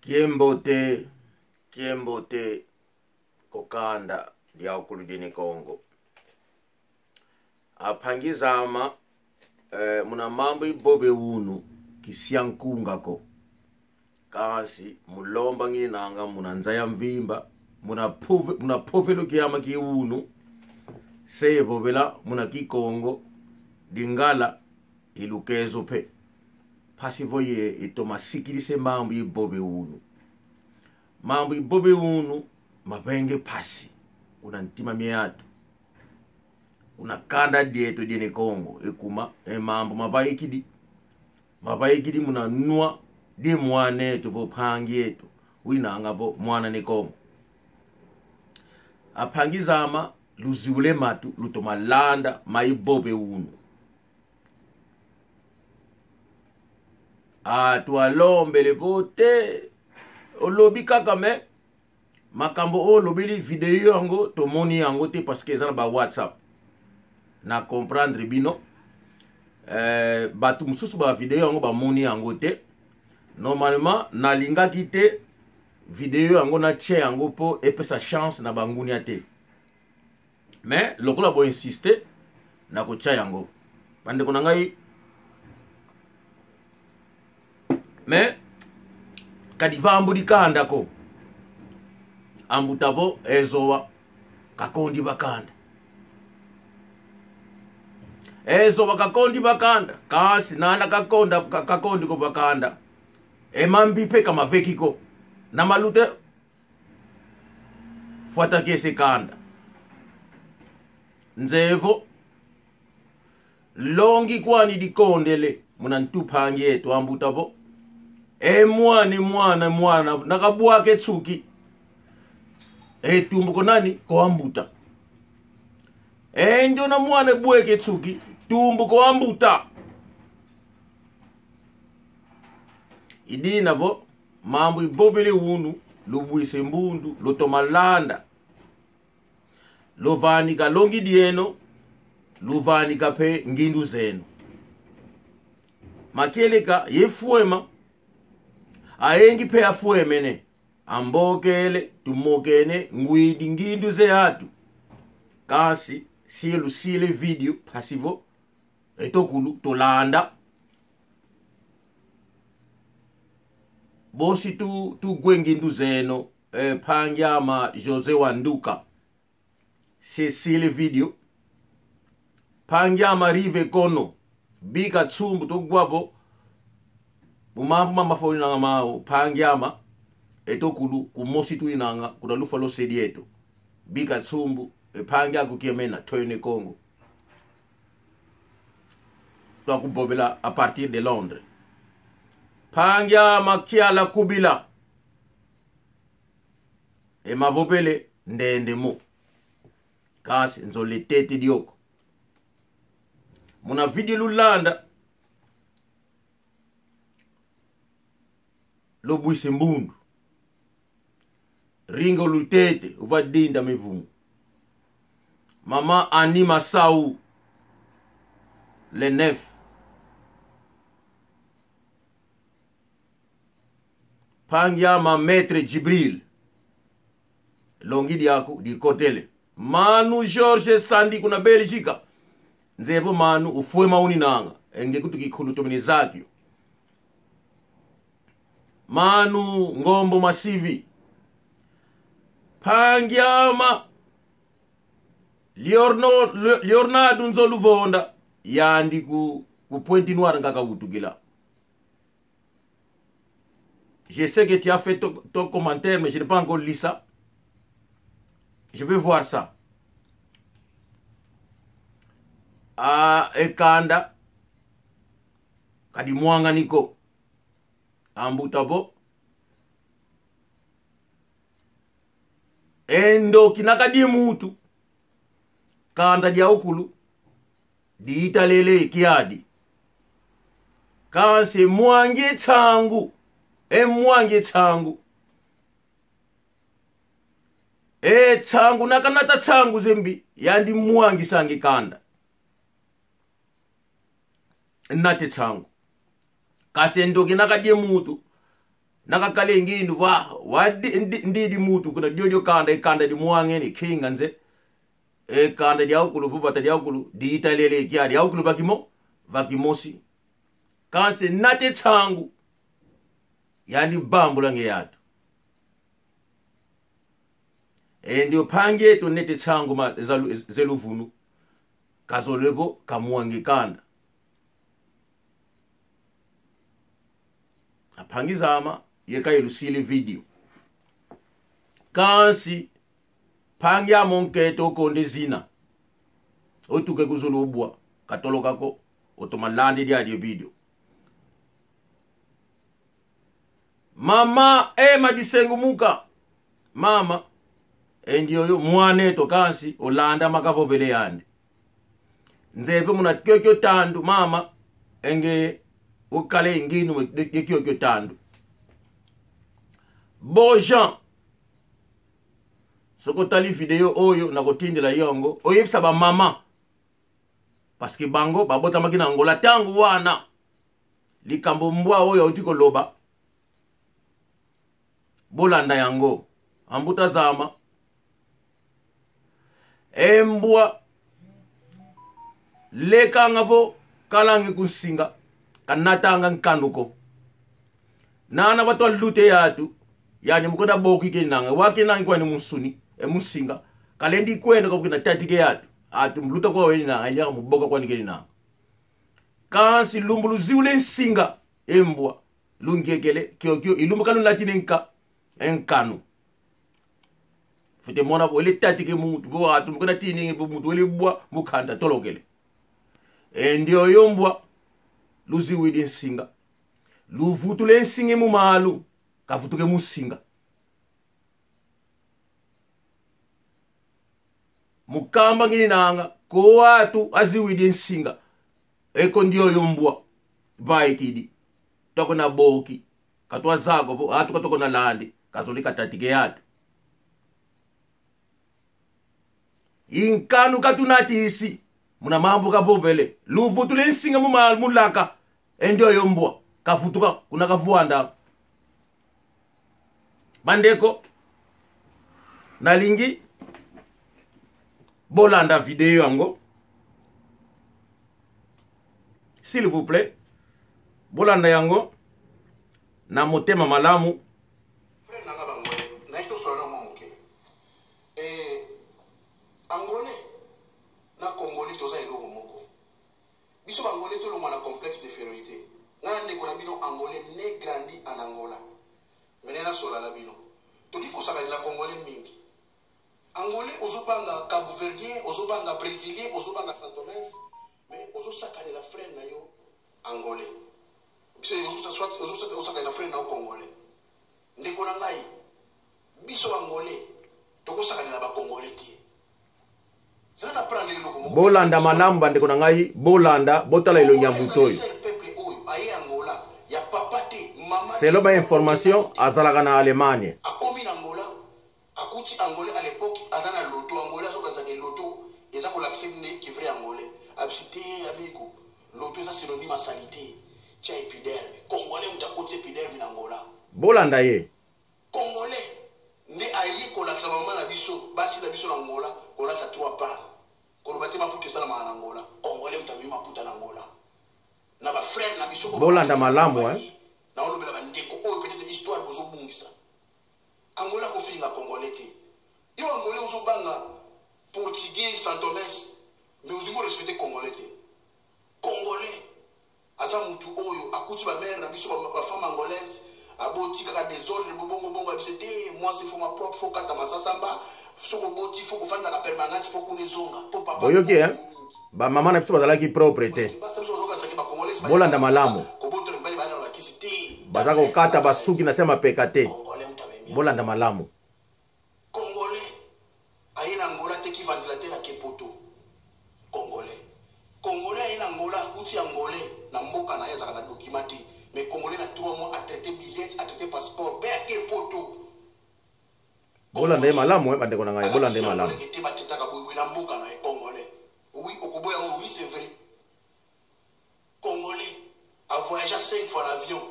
Kiembote kokanda dia ukuludini Kongo. Apangizama muna mambo ibobe unu kisiankunga ko. Kasi mulomba nginanga muna nzaya mvimba muna povelo kiyama ki unu seye bobela muna ki Kongo dingala ilukezo pe. Pasivoye itoma sikilise mambo ibobe unu. Mambo ibobe unu mabenge pasi. Unantima miatu. Unakanda dieto dine Kongo. Ekuma mambo mabaikidi. Mabaikidi muna nua di mwane to vo pangi eto. Uinanga vo mwana ne Kongo. Apangizama luziule matu lutoma landa maibobe unu. Tualombele bote olobi kakame makambo olobili video yango to moni yango te parce que ezana ba WhatsApp na comprendre bino batu mususu ba video yango ba moni yango te normalement na linga kite video yango na tche yango po epesa chance na bangunia te mais lokola bo insister na ko tcha yango bande ko ngai mais kadiva ambudika andako ambutavo ezowa kakondi bakanda ezowa kakondi bakanda kasi nana kakondi ko bakanda emambi pe kama vekiko na malute fuata kese kanda nzevo longi kwani dikondele muna ntupangi yetu ambutavo mwana nakabwake tsuki tumbuko nani ko ambuta ndio na mwana bweke tsuki tumbuko ambuta idina vo mambo ibobele unu lubwise mbundu lotomalanda lovani ka longi dieno luvani ka pe ngindu zenu makeleka yefuema aengi pe afuemene ambokele tumokene ngwidi ngindu ze hatu kasi sile video pasivo etokulu tolanda bosi tu gwengindu zeno pangyama Jose Wanduka sile video pangyama rive kono bika tsumbu to gwabo Bumampu mama fo inanga mao pangyama etokulu kumosi tu inanga kuna lufa lo sedi eto bika tsumbu pangya kukiemena toyone Kongo to kubobela à partir de Londres pangyama kiala kubila mabobele ndende mo kasi nzole tete dioko muna video lulanda lobwise mbundu ringo lutete uvadinda mevungu mama anima sau le 9 pangyama maître Jibril longi diako di kotele manu George Sandi kuna Belgica nzevo manu ufue mauni nanga enge kutukikulu tomini zakyo manu ngombo masivi pangyama Leonardo nzoluvonda yandi ku pointi noire ngaka utukila. Je sais que tu as fait ton commentaire mais je n'ai pas encore lu ça. Je vais voir ça. Ekanda kadi mwanga niko ambutabo endo kinakadi mutu kanda dia ukulu diita lele kiadi kanse mwange changu mwange changu changu nakanata changu zembi yandi mwangi sangi kanda nate changu kasendo kinakadi mutu nakakale ngindu wa ndi mutu kuna diodio kanda di muange ni kinga nze kanda dia ukulu bubata dia ukulu di italele kia dia ukulu vakimosi kanse nate tsangu yani bambula nge yatu ndio pange to nete tsangu ma zeluvunu kazolebo kamuange kanda apangizama yeka ilusili video kansi pangya monketo konde zina otuke kuzulubwa katoloka ko otomalandi dia video mama madisengu muka mama ndio yo mwane to kansi olanda makavobele yande nzeve muna kyokyo tandu mama enge ukale inginu kyokyo tandu Bojan soko tali video oyo nakotindela yongo oyebisa ba mama parce que bango babota makina ngola tangu wana likambo mbwa oyo otiko loba bolanda yango ambuta zama embwa leka ngavo kalangi kusinga kanatanga nkanduko nana batwa lute yatu yani mukoda boki kenanga wakenanga kwa ni musuni musinga kalendi kwenda kwa kina tatike yatu atu mluta kwa weni na anya muboka kwa nikeni na kansi lumbulu ziule nsinga embwa lungekele kyokyo ilumukalu latinenka enkanu fute mona bo ile tatike mutu bo atu mukoda tini mutu ile bwa mukanda tolokele ndio yombwa luziwidi nsinga luvutule nsinge mu malu kavutuke musinga mukamba ngini nanga ko watu aziwidi nsinga eko ndio yombwa baikidi toko na boki katwa zako bo atu katoko na landi katolika tatike yatu inkanu katunati isi muna mambo kabobele luvutule nsinga mu malu mulaka ndio yombwa kafutuka kuna kavuanda bandeko nalingi bolanda video yango s'il vous plaît bolanda yango na motema malamu angolais na congolais toza eloko moko biso bangolais to longwa na complexe d'infériorité ngana ndeko na bino angolais né grandi en Angola menena sola la bino toli kosaka la congolais mingi angolais ozobanga cabo-verdien ozobanga brésilien ozobanga santomès mais ozosaka de la frère na yo angolais biso ozosaka de la frère na yo congolais ndeko na ngai biso angolais tokosaka de la ba congolais tie bolanda malamba ndeko na ngai bolanda botala ilo nyambutoyo selo ba information azalaka na Allemagne akomi na Angola akuti angolais à l'époque azana loto angolais azokaza ke loto eza ko l'accepter qui vrai angolais absité abiko loto ça synonyme à salité cha épiderme congolais mutakote épiderme na Angola bolanda ye congolais ne ayi ko la mama na biso basi na biso na Angola ko la 3 parts ko bati maputa sala ma na Angola congolais mutami maputa na Angola na ba frère na biso bolanda malamu na olobela bandeko oyo peut-être histoire bozobungisa Angola ko finga congolais te yo angolais ozobanga portugais santomès mais ozimo respecter congolais te congolais aza mutu oyo akuti ba mère na biso ba femme angolaise aboti kaka désordre bongo abisete moi c'est faut ma propre faut kata masasamba soko boti faut ko fanda la permanente pour kunezonga pour papa oyoki ba mama na biso bazalaki propre te bolanda malamu bazako kata basuki na sema pekate bolanda malamu congolais ayina Angola te ki ventilateur la kepoto congolais ayina Angola kuti angolais na mboka na yeza na documenté mais congolais na 3 mois à traiter billets à traiter passeport be kepoto bolanda malamu bandeko na ngai bolanda malamu te bateka ko na mboka na congolais oui okoboya oui c'est vrai congolais a voyagé 5 fois en avion.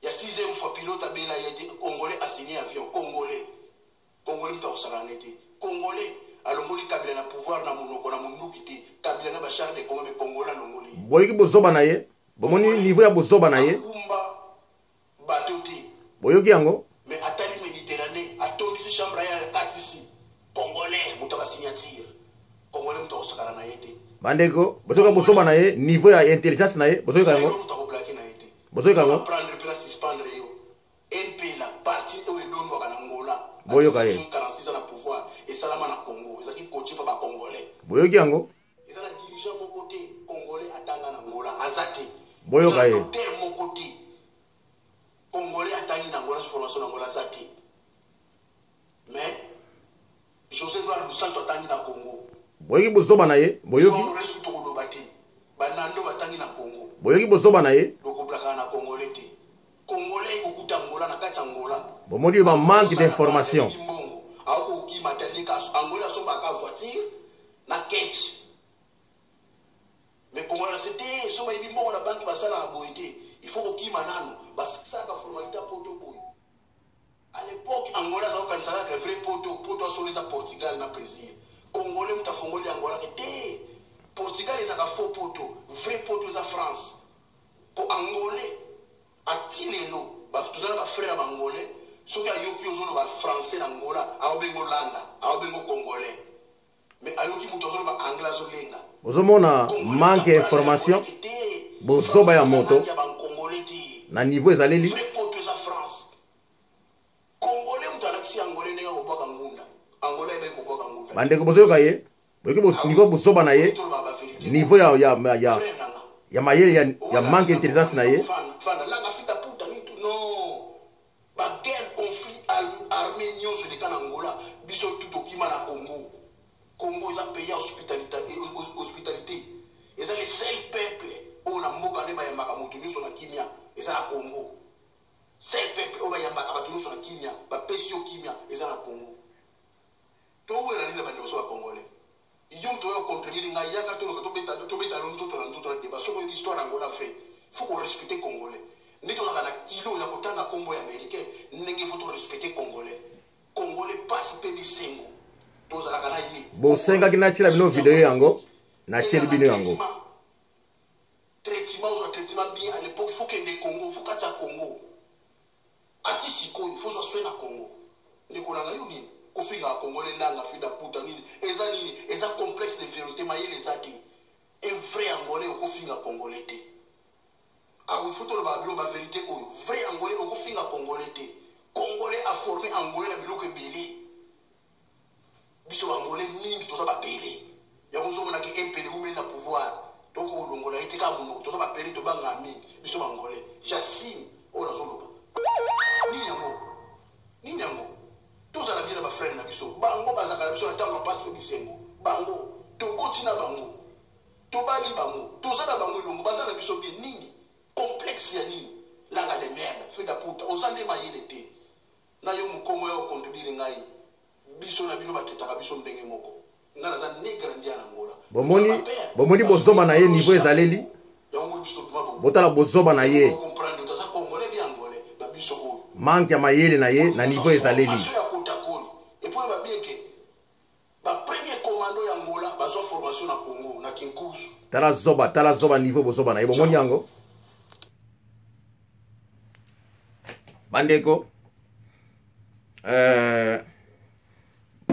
Il y a 6e fois pilote bela yete congolais a signé avion congolais muta osakanete congolais alongoli kabila na pouvoir na monoko na munduki te kabila na bachar de Congo mais congolais alongoli boyiki bozoba na ye bomoni niveau ya bozoba na ye bato te boyoki yango mais atali Méditerranée atondisi chambre ya katisi congolais muta ba signature congolais muta osakana na yete bandeko bozoka bozoba na ye niveau ya intelligence na ye bozoka yango bozoka yango prendre place suspendre yo NP la partie où est don kana Angola boyoka ye 46 ans na pouvoir et salama na Congo ezaki coaché pa ba congolais boyoki yango ezana dirigeant mon côté congolais atanga na Angola azati boyoka ye docteur mon côté congolais atangi na Angola formation na Angola azati mais José Edouard dos Santos atangi na Congo boyoki bozoba na ye boyoki resku to kodobati banando batangi na Congo boyoki bozoba na ye lokoblaka na congolais te congolais kokuta Angola na kati Angola bomoni ba manque d'information ako ki matalika Angola so baka voiture na ketch mais congolais c'était so ba ibimbo na banque basala na boité il faut ko ki manano basaka formalita poto boy à l'époque Angola ça kanisa ka vrai poto so les Portugal na Brésil congolais muta fongoli Angola que te Portugal les a faux poto vrai poto za France pour angolais atilelo ba tuzana ba frère bangolais soki ayoki ozolo ba français na Angola aobengo landa aobengo congolais mais ayoki muto ozolo ba anglais azolenga ozomona manque d'information bozoba ya moto na niveau ezaleli vrai poto za France congolais muto alakisi angolais ndenge kobwaka ngunda angolais ebe kobwaka ngunda bandeko bozoyoka ye boyoki niveau bozoba na ye niveau ya mayele ya manque d'intelligence na ye langa fita puta mitu non ba guerre conflit armé nyonso de kana Angola biso tout okima na Congo eza pays ya hospitalité eza le seul peuple o na mboka ne ba yambaka mutu nyonso na kimia eza na Congo seul peuple o ba yambaka batu nyonso na kimia ba pesi yo kimia eza na Congo to wera ni na bandi so ba congolais yum to yo contredire ngai yaka to to beta na débat sur l'histoire Angola fait faut qu'on respecte congolais ndito na kilo ya kotanga kombo ya américain ndenge faut respecter congolais passe pe bisengo to za kana yi bo senga kina chila bino video yango na cheli bino yango traitement bien à l'époque il faut que les Congo faut kata Congo ati siko il faut soit na Congo ndiko na yuni kofinga congolais langa fida puta nini eza complexe d'infériorité mayele ezaki un vrai angolais okofinga congolais te ah il faut to ba bilo ba vérité oyo vrai angolais okofinga congolais te congolais a formé angolais na biloko ebele biso angolais mingi toza ba pele ya kozomona ke impele umeli na pouvoir donc olongola ete ka muno toza ba pele to banga mingi biso angolais jassim oyo nazoloba nini yango tozala bien ba frère na biso bango bazaka biso na tango passe pe bisengo bango toboti na bango tobali bango tozala bango longo bazala biso bien nini complexe ya nini langa de merde fait da puta osande mayele te na yo mukongo yo contribuer ngai biso na bino baketaka biso ndenge moko ngana za negra ndia na Angola bomoni bozoba na ye niveau ezaleli botala bozoba na ye comprendre toza congolais bien angolais ba biso ko manque ya mayele na ye na niveau ezaleli et puis ba bien que ba premier commando ya Angola bazo formation na Congo na Kinkuzu tala zoba niveau bozoba na ye bomoni yango bandeko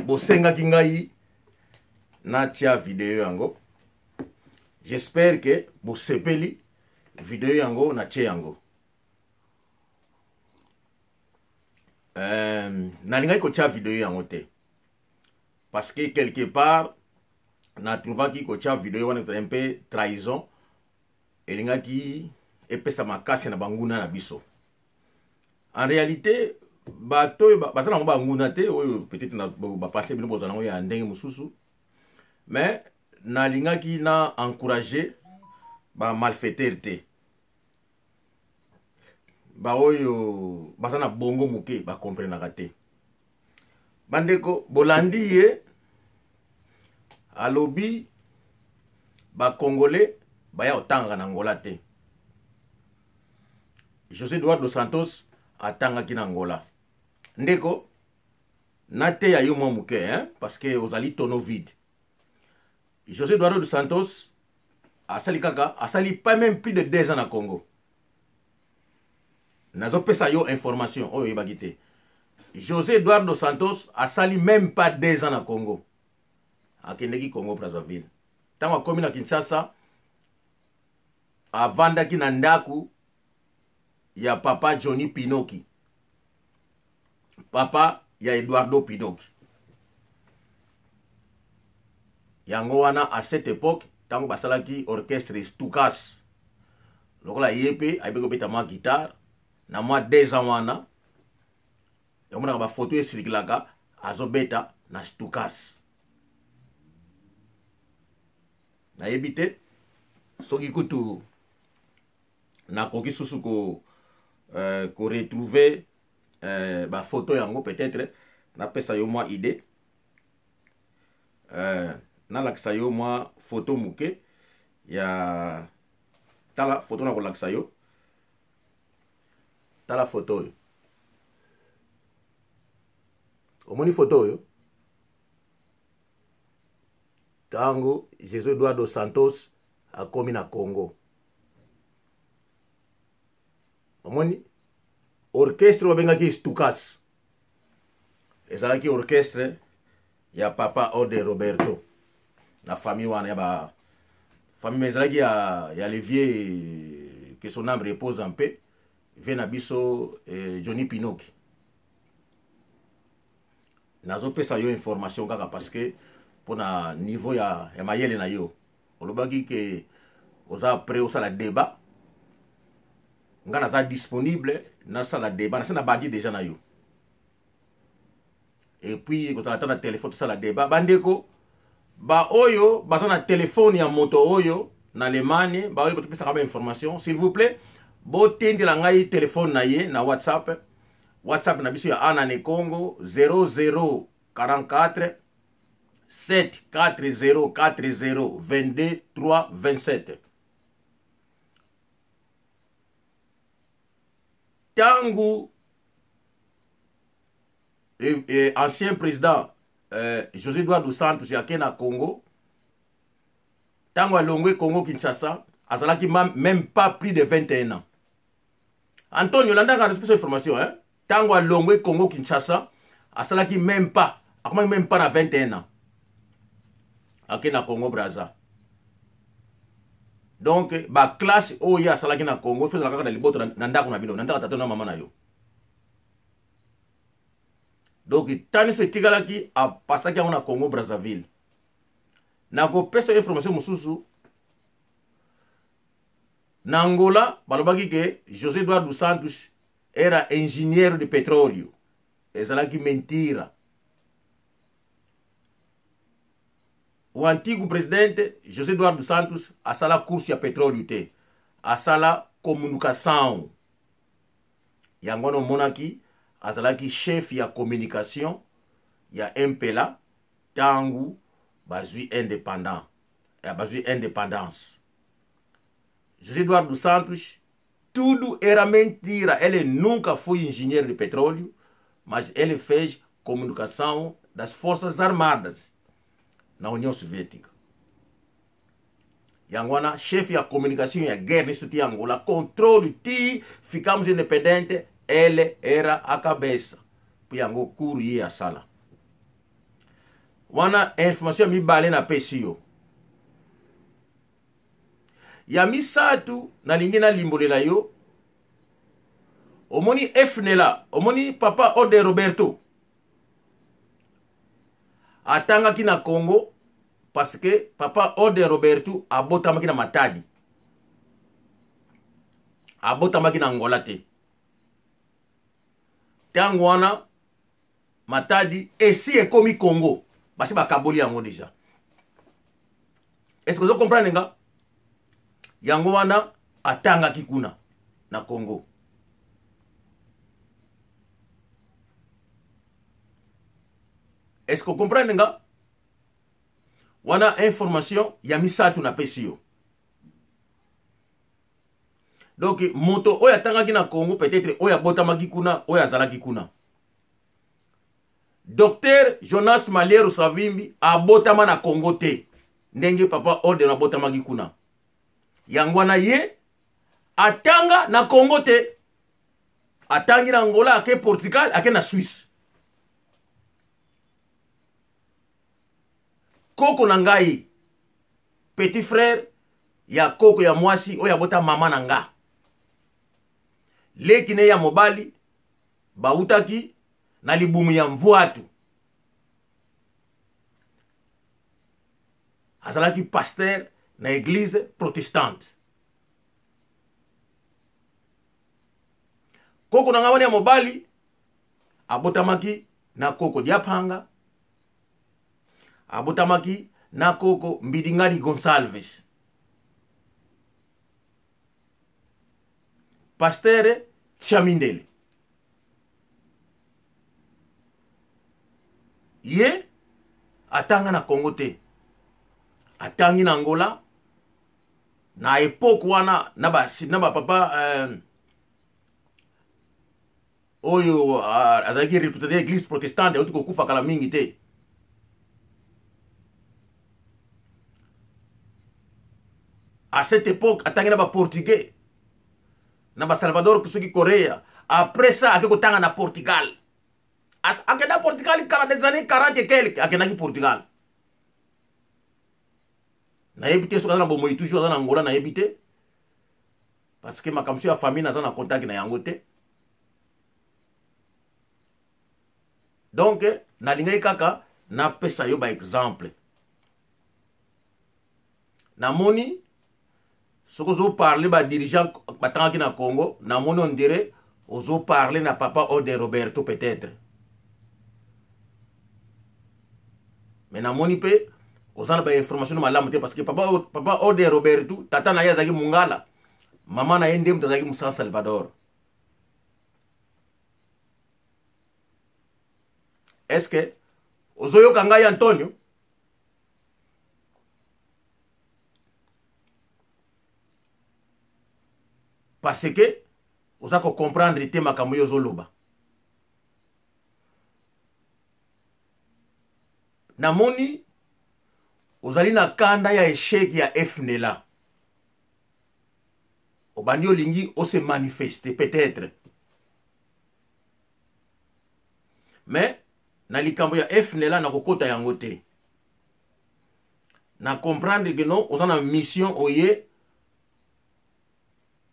bosengaki ngai natia video yango j'espère que bosepeli video yango natie yango nalingaki kotia video yango te parce que quelque part natrouvaki kotia video wana un peu trahison elingaki epesa makasi na banguna na biso en réalité bato baza nango banguna te oyo peut-être bapase bino bozala nango ya ndenge mosusu mais nalingaki na encourager bamalfaiteur te baoyo baza na bongo moke bakomprenaka te bandeko bolandi ye alobi bakongolais baya kotanga na Angola te José Edouard dos Santos atangaki na Angola. Ndeko nate ya yo mwa muke, hein, parce que ozali tono vide. José Eduardo dos Santos asali kaka, asali pas même plus de 2 ans na Congo. Nazo pesa yo information oyo yebaki te. José Eduardo dos Santos asali même pas 2 ans na Congo. Akendeki Congo Brazzaville. Tango akomi na Kinshasa avandaki na ndaku ya papa Johnny Pinoki. Papa ya Eduardo Pinoki. Yango wana à cette époque tango basalaki orchestre Stukas. Lokola yepe ayebeko beta ma guitare na mwa 2 ans wana. Yomona ba photo esirikilaka azobeta na Stukas. Na yebite soki kutu na koki susu ko retrouver ba photo yango peut-être na pesa yo mwa idée. Na lakisa yo mwa photo muke ya tala photo na ko lakisa yo. Tala photo yo. Omoni photo yo. Tango José Eduardo dos Santos akomi na Congo. Omoni orchestre wabengaki Stukas. Ezalaki orchestre ya papa Ode Roberto. La famille wana ya ba famille ezalaki ya Olivier que son âme repose en paix. Vena biso Johnny Pinoki. Nazo pesa yo information kaka parce que pour na niveau ya mayele na yo. Olobaki que oza prêt au sala débat. Nga naza disponible na sala débat, na sala bandi déjà na yo. Et puis quand on attend na téléphone sala débat, bandeko ba oyo baza na téléphone ya moto oyo na Allemagne, ba oyo pesa kaba information, s'il vous plaît, botendi la ngai téléphone na ye na WhatsApp. WhatsApp na biso ya Anane Congo 0044 74040 22 3 27. Tangu ancien président José Eduardo dos Santos yake na Congo, tango alongwe Congo Kinshasa, azalaki même pas plus de 21 ans. Antonio landanga na spéciale information, hein? Tango alongwe Congo Kinshasa, azalaki même pas na 21 ans. Ake na Congo Brazza. Donc ba classe oya asalaki na Congo, feza kaka na liboto na ndako na bino, na ndako tato na mama na yo. Donc tani so tigalaki a pasaki na Congo Brazzaville. Na ko pesa information mususu na Angola balobaki ke José Eduardo dos Santos era ingénieur de pétrole. Ezalaki mentira. O antigo presidente José Eduardo dos Santos asala course ya petróleo te, asala comunicação. Yangono monaki azalaki chef ya communication ya MPLA tangu bazui indépendant, bazui indépendance. José Eduardo dos Santos tudo era mentira. Ele nunca foi engenheiro de petróleo, mas ele fez comunicação das Forças Armadas na União Soviética. Yangwana, chefe ya comunicação ya guerra nisso de Angola, controle ti, ficamos independentes, ele era a cabeça. Piango kuru ia sala. Wana informação mi bale na PCO. Ya misatu na lingina limbolela yo. Omoni FNLA, omoni papa Ode Roberto. Atanga ki na Congo parce que papa Ode Roberto abotamaki na Matadi. Abotamaki na Angola te. Tango wana Matadi esi ekomi Congo. Basi bakaboli yango déjà. Est-ce que vous comprenez nga? Yango wana atanga kikuna na Congo. Est-ce que vous comprenez nga? Wana information ya misatu na PCO. Donc moto oyo atangaki na Congo peut-être oyo abotamaki kuna oyo azalaki kuna. Docteur Jonas Malero Savimbi abotama na Congo te. Ndenge papa Ode na abotamaki kuna. Yangwana ye atanga na Congo te. Atangi na Angola, ake Portugal, ake na Suisse. Koko na ngai, petit frère ya koko ya mwasi oya bota mama na nga. Leki ne ya mobali bautaki na libumu ya mvuatu. Azalaki pasteur na église protestante. Koko na nga wana ya mobali abotamaki na koko Diapanga. Abotamaki na koko Mbidingani Gonçalves. Pasteur Chamindele. Ye atanga na Congo te. Atangi na Angola. Na époque wana na ba papa oyo azaki représenter l'église protestante otu kokufa kala mingi te. À cette époque, atangi na ba portugais na ba Salvador kusuki Korea. Après ça, akeko tanga na Portugal. Akenda Portugal des années 40 et quelques, akenda ki Portugal. Na yebite so kana bomo toujours dans Angola na yebite. Parce que ma kamsi ya famille na za na contact na yango te. Donc, na lingai kaka na pesa yo ba exemple. Na moni ce que vous parlez ba dirigeant batangaki na Congo, na moni on dirait ozo parler na papa Ode Roberto peut-être. Mais na moni pe ozana ba information malamu te parce que papa Ode Roberto tata na yazaki mungala. Mama na yende mtazaki mu San Salvador. Est-ce que ozoyo kangai Antonio parce que vous allez comprendre le thème comme yo zoloba. Namoni ozali na kanda ya échec ya FNLA. Obandi olingi o se manifester peut-être. Mais na likambo ya FNLA na kokota yango te. Na comprendre que non ozana mission oye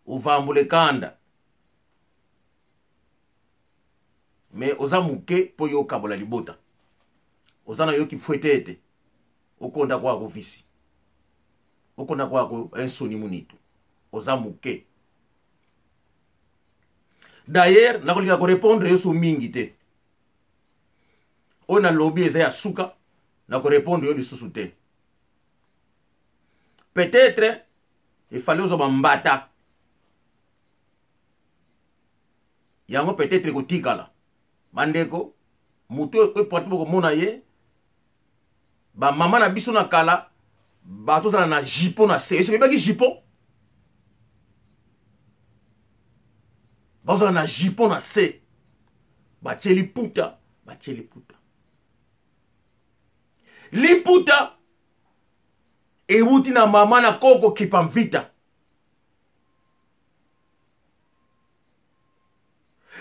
uvambule kanda. Mais oza muke po yo kabola libota. Ozana yo ki fwetete. Okonda kwa ofisi. Okonda kwa ensoni munitu. Oza muke. D'ailleurs, na kolinga ko répondre yo su mingi te. On a lobby eza ya suka na ko répondre yo lisusu te. Peut-être il fallait ozo mbata. Yango peut-être ko tikala. Mandeko mutu e porte ko mona ye ba mama na biso na kala ba to na jipo na se. Est-ce que ba ki jipo? Ba na jipo na se. Ba cheli puta, ba cheli puta. Li puta e wuti na mama na koko kipamvita.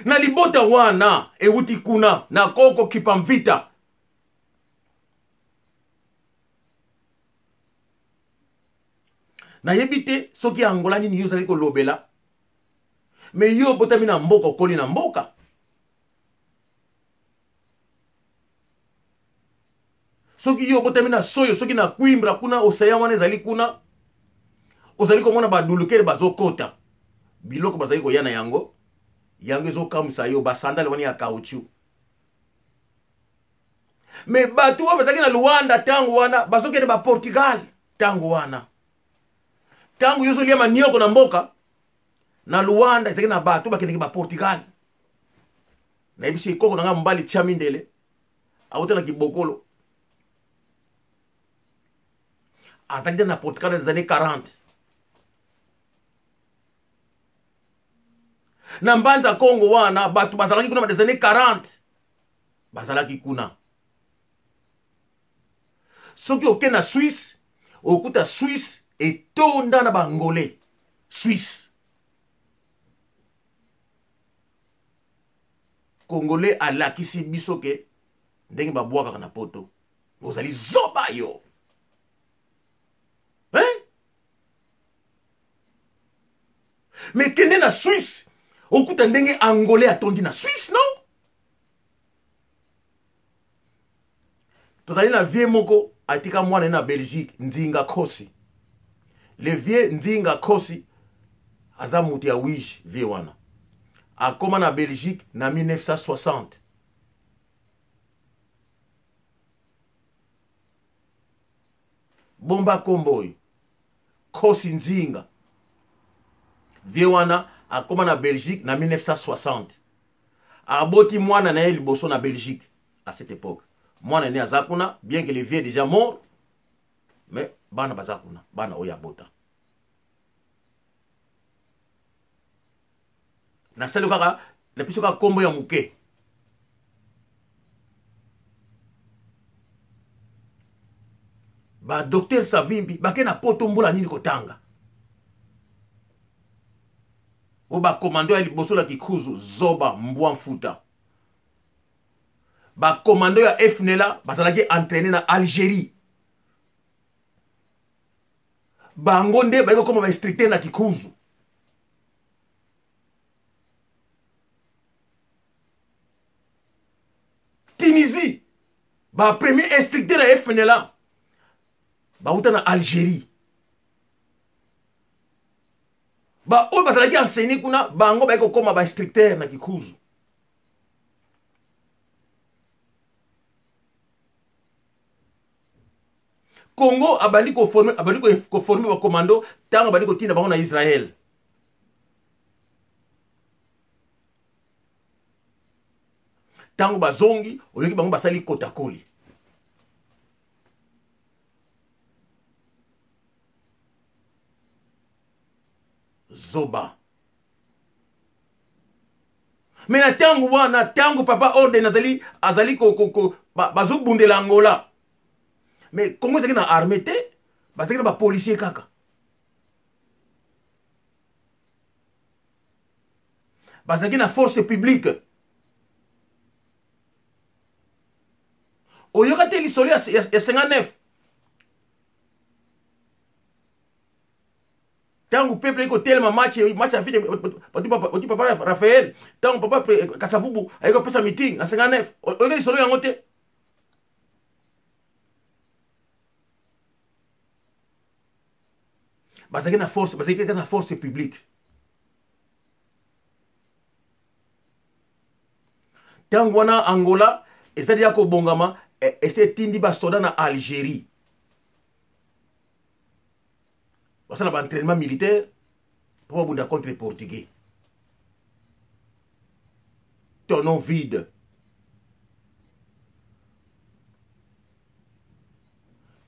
Na libota wana e wuti kuna na koko kipamvita. Na yebite soki Angola ni yozali ko lobela. Me yo botami na mboka koli na mboka. Soki yo botami na soyo soki na kuimbra kuna osaya wana ezali kuna. Ozali ko mona ba dulukere bazokota. Biloko bazali ko yana yango. Yango ezo kamisa yo ba sandale wani ya caoutchouc. Me batu wa bazaki na Luanda tangu wana bazokene ba Portugal tangu wana. Tangu yoso liya manioko na mboka na Luanda ezaki na batu bakene ba Portugal. Na ebisi koko na mbali Chamindele. Awota na kibokolo. Azaki na Portugal des années 40. na mbanza Congo wana batu bazalaki kuna des années 40 bazalaki kuna soki oke na Suisse okuta Suisse etonda na bangolais Suisse Congolais alakisi biso ke ndenge babwaka na poto bozali zoba yo mais kende na Suisse okuta ndenge angolais atondi na Suisse non tozali na vie moko atika mwana na Belgique Ndinga Kosi le vie Ndinga Kosi aza mutu ya wish vie wana akoma na Belgique na 1960 bomba komboy Kosi Ndinga vie wana akoma na Belgique na 1960 aboti mwana na ye liboso na Belgique à cette époque mwana ne azakuna bien que le vieux est déjà mort mais bana bazakuna bana oya bota na selo kaka na piso ka kombo ya muke ba docteur Savimbi bake na poto mbola nini kotanga o ba commando ya liboso la kikuzu zoba mbwa mfuta ba commando ya FNLA bazalaki entraîné na Algérie bango nde bayiko koma ba instructeur na kikuzu Tunisie ba premier instructeur ya FNLA ba uta na Algérie ba o bazalaki enseigné kuna bango bayiko koma ba instructeur na kikuzu Congo abandi ko former ba commando tango abandi ko tinda bango na Israël tango bazongi oyoki bango basali kotakoli zoba mais na tango wana tango papa orden azali bazobundela Angola mais Congo ezalaki na armée te bazalaki na bapolisier kaka bazalaki na force publique oyoka te lisolo ya 59 tango peuple eko telema match afite batu papa Raphaël tango papa Kasavubu ayeko pesa meeting na 59 oyoka lisolo yango te bazalaki na force publique tango wana Angola ezali ya kobongama ese tindi basoda na Algérie basala ba entraînement militaire pour babunda contre les Portugais tonon vide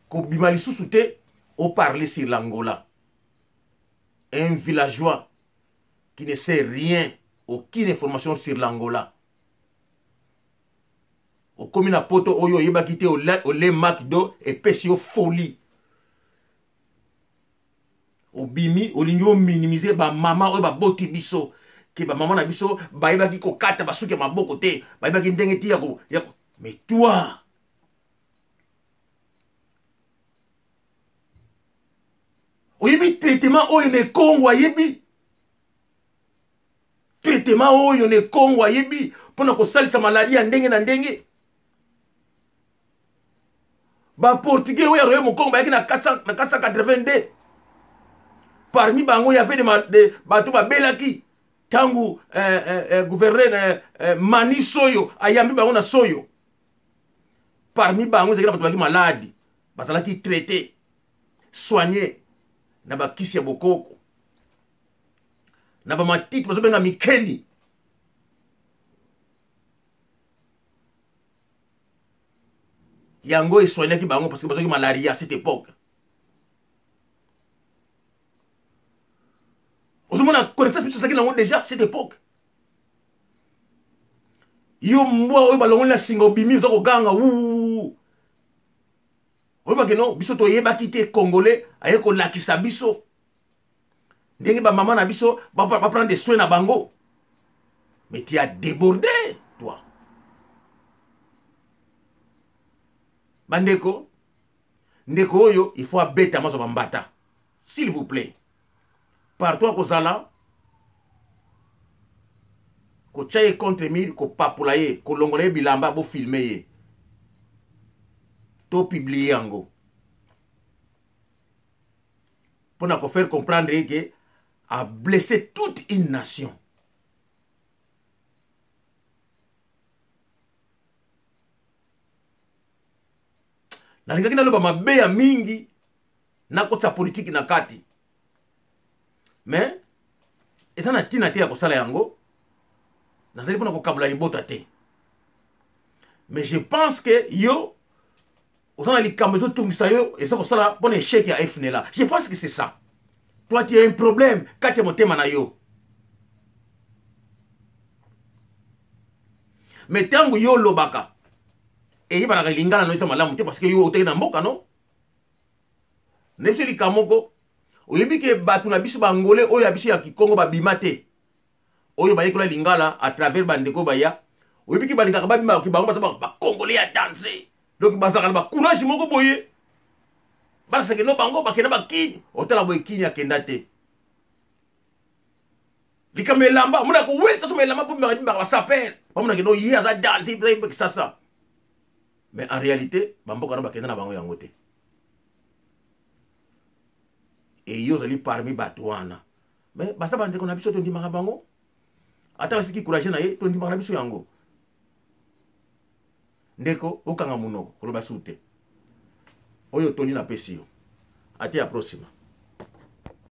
kobima lisusu te au parler sur l'Angola un villageois qui ne sait rien, aucune information sur l'Angola. Au commune à Poto, Oyo, Yeba quitté au lait Macdo et Pessio folie. Au Bimi, au ligno minimisé, ba maman, ba boti biso, que ba maman na biso, ba yeba qui kokata, ba souke ma bokote, ba yeba qui ndengeti yako. Mais toi, oyebi traitement oyo ne Congo ayebi traitement oyo ne Congo ayebi pona kosalisa maladie ya ndenge na ndenge ba portugais oyo roye mo Congo bayaki na 482 parmi bango y avait des bato babelaki tangu gouverneur Mani Soyo ayambi bango na Soyo parmi bango zekela bato baki maladi bazalaki traité soigné na bakisi ya bokoko na ba matiti bazobenga mikeni yango esoignaki bango parce que bazalaki malaria à cette époque ozomona connaissance biso ezalaki nango déjà à cette époque yo mbwa oyo balongoli na singa obimi oza koganga wu oyebake no biso toyebaki te congolais aye kolakisa biso ndenge bamama na biso baprendre des soins na bango. Mais tu as débordé, toi. Bandeko, ndeko oyo, il faut abete amazo bambata. S'il vous plaît. Partout à Kozala, ko chaye contre mille, ko papulaye, ko longole bilamba, bo filmer. To publier ango. Pour nous faire comprendre que a blessé toute une nation. Nalingaki na loba mabe ya mingi na kotsa politique na kati. Mais eza na tina te ya kosala yango. Nazali pona ko kabula libota te. Mais je pense que yo osana likambo to tungisa yo eza kosala pona échec ya FNLA. Je pense que c'est ça. Toi tu as un problème kati motema na yo. Mais tangu yo lobaka et il va lingana no malamu te parce que yo oteki na mboka no nepse likamoko oyebi ke batu na biso bangole oyo ya biso ya Kikongo babima te oyo bayekola lingala à travers bandeko baya oyebi ke balingaka babima ki bango ba congolais ya danser donc bazaka ba courage moko boye bala seke no bango bakena ba kini otala boye kini akenda te likamelamba muna ko wel ça melamba pour me ba sapel ba muna ke no yi aza danser ibrahim ça. Mais en réalité, bamboka na bakenda na bango yango te. Et yo zali parmi batouana. Mais basa bande ko na biso to ndimaka bango. Ata siki courage na ye to ndimaka na biso yango. Ndeko okanga munoko koloba sute. Oyo toli na pesi yo. Ate ya próxima.